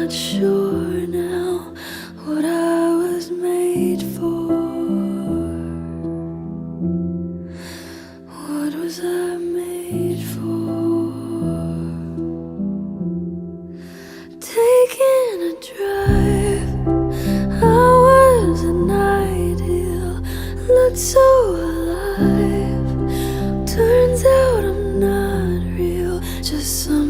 not sure now what I was made for. What was I made for? Taking a drive, I was an ideal, looked so alive. Turns out I'm not real, just some